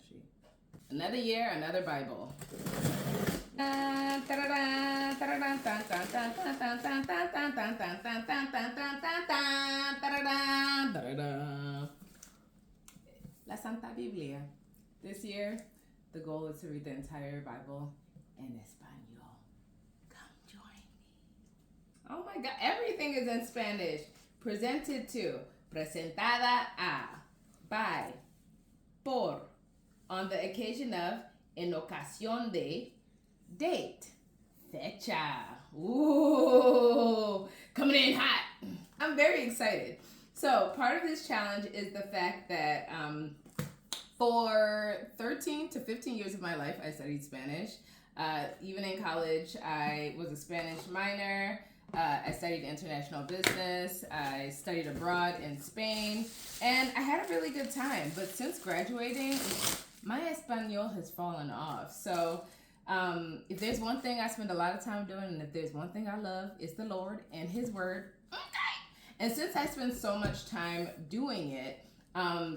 ministry. Another year, another Bible. La Santa Biblia. This year, the goal is to read the entire Bible in Espanol. Come join me. Oh my God, everything is in Spanish. Presented to, presentada a, by, por, on the occasion of, en ocasión de, date, fecha. Ooh, coming in hot. I'm very excited. So part of this challenge is the fact that for 13 to 15 years of my life, I studied Spanish. Even in college, I was a Spanish minor. I studied international business. I studied abroad in Spain, and I had a really good time. But since graduating, my Espanol has fallen off. So if there's one thing I spend a lot of time doing, and if there's one thing I love, it's the Lord and His Word. And since I spend so much time doing it,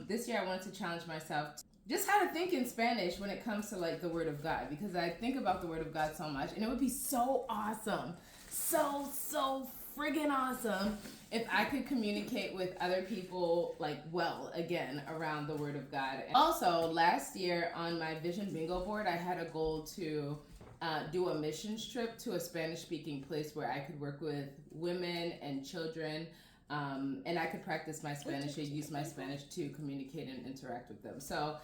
this year I wanted to challenge myself to just how to think in Spanish when it comes to like the Word of God, because I think about the Word of God so much, and it would be so awesome, so friggin' awesome if I could communicate with other people like again around the Word of God. Also, last year on my Vision Bingo board, I had a goal to do a missions trip to a Spanish-speaking place where I could work with women and children, and I could practice my Spanish and use my Spanish to communicate and interact with them. So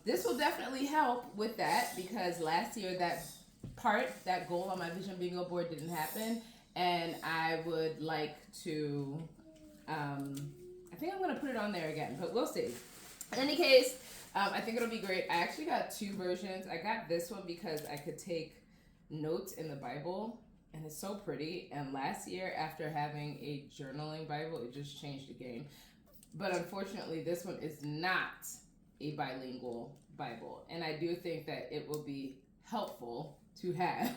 this will definitely help with that, because last year that goal on my Vision Bingo board didn't happen, and I would like to, I think I'm going to put it on there again, but we'll see. In any case, I think it'll be great. I actually got two versions. I got this one because I could take notes in the Bible, and it's so pretty. And last year, after having a journaling Bible, it just changed the game. But unfortunately, this one is not a bilingual Bible. And I do think that it will be helpful to have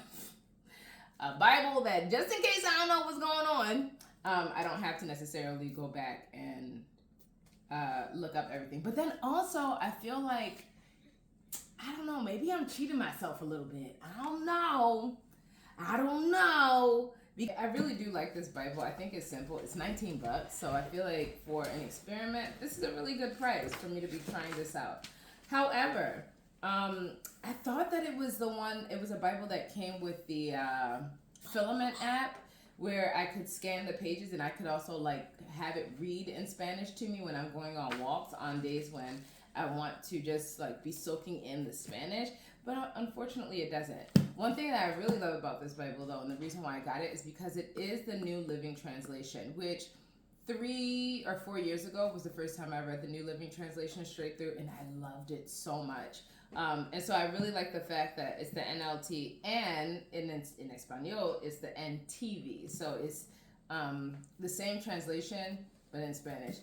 a Bible that, just in case I don't know what's going on, I don't have to necessarily go back and look up everything. But then also, I feel like, I don't know, maybe I'm cheating myself a little bit. I don't know. I really do like this Bible. I think it's simple. It's $19, so I feel like for an experiment, this is a really good price for me to be trying this out. However, I thought that it was a Bible that came with the Filament app, where I could scan the pages and I could also like have it read in Spanish to me when I'm going on walks on days when I want to just like be soaking in the Spanish. But unfortunately it doesn't. One thing that I really love about this Bible though, and the reason why I got it, is because it is the New Living Translation, which 3 or 4 years ago was the first time I read the New Living Translation straight through, and I loved it so much. And so I really like the fact that it's the NLT, and in Espanol, it's the NTV. So it's the same translation, but in Spanish.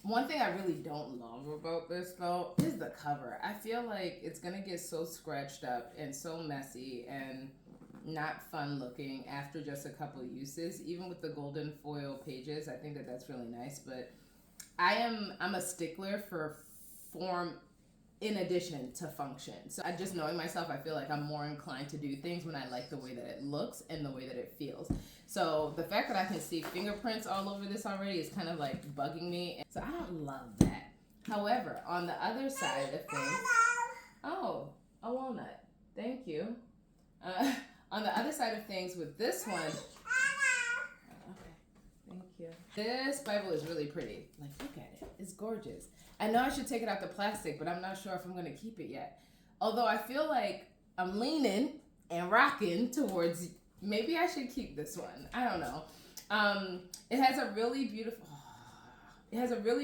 One thing I really don't love about this, though, is the cover. I feel like it's going to get so scratched up and so messy and not fun looking after just a couple uses. Even with the golden foil pages, I think that that's really nice. But I'm a stickler for form in addition to function. So I just knowing myself, I feel like I'm more inclined to do things when I like the way that it looks and the way that it feels. So the fact that I can see fingerprints all over this already is kind of like bugging me. So I don't love that. However, on the other side of things, oh, a walnut. Thank you. On the other side of things with this one, okay, thank you. This Bible is really pretty. Like, look at it. It's gorgeous. I know I should take it out the plastic, but I'm not sure if I'm going to keep it yet. Although I feel like I'm leaning and rocking towards maybe I should keep this one. I don't know. It has a really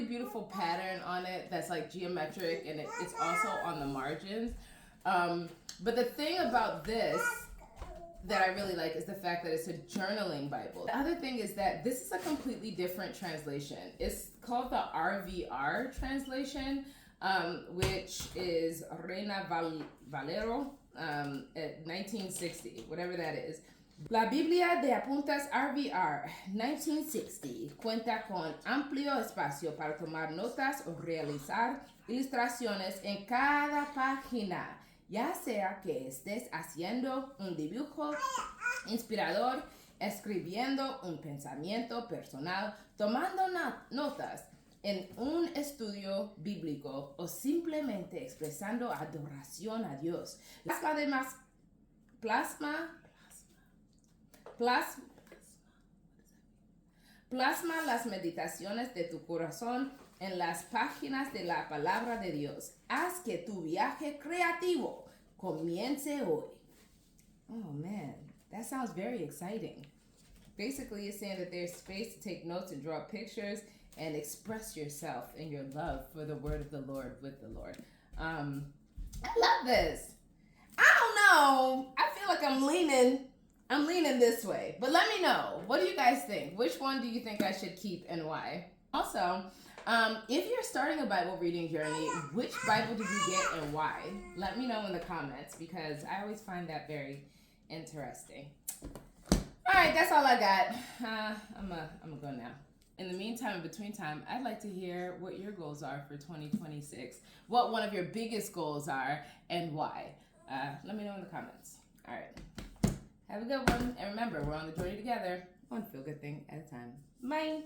beautiful pattern on it that's like geometric, and it's also on the margins. But the thing about this that I really like is the fact that it's a journaling Bible. The other thing is that this is a completely different translation. It's called the RVR translation, which is Reina Valero at 1960, whatever that is. La Biblia de Apuntes RVR 1960 cuenta con amplio espacio para tomar notas o realizar ilustraciones en cada página, ya sea que estés haciendo un dibujo inspirador, escribiendo un pensamiento personal, tomando notas en un estudio bíblico o simplemente expresando adoración a Dios. Plasma las meditaciones de tu corazón en las páginas de la palabra de Dios. Haz que tu viaje creativo comience hoy. Oh man, that sounds very exciting. Basically, it's saying that there's space to take notes and draw pictures and express yourself and your love for the word of the Lord with the Lord. I love this. I don't know. I feel like I'm leaning this way. But let me know. What do you guys think? Which one do you think I should keep and why? Also, if you're starting a Bible reading journey, which Bible did you get and why? Let me know in the comments because I always find that very interesting. All right, that's all I got. I'm gonna go now. In the meantime, in between time, I'd like to hear what your goals are for 2026. What one of your biggest goals are and why. Let me know in the comments. All right. Have a good one. And remember, we're on the journey together. One feel-good thing at a time. Bye.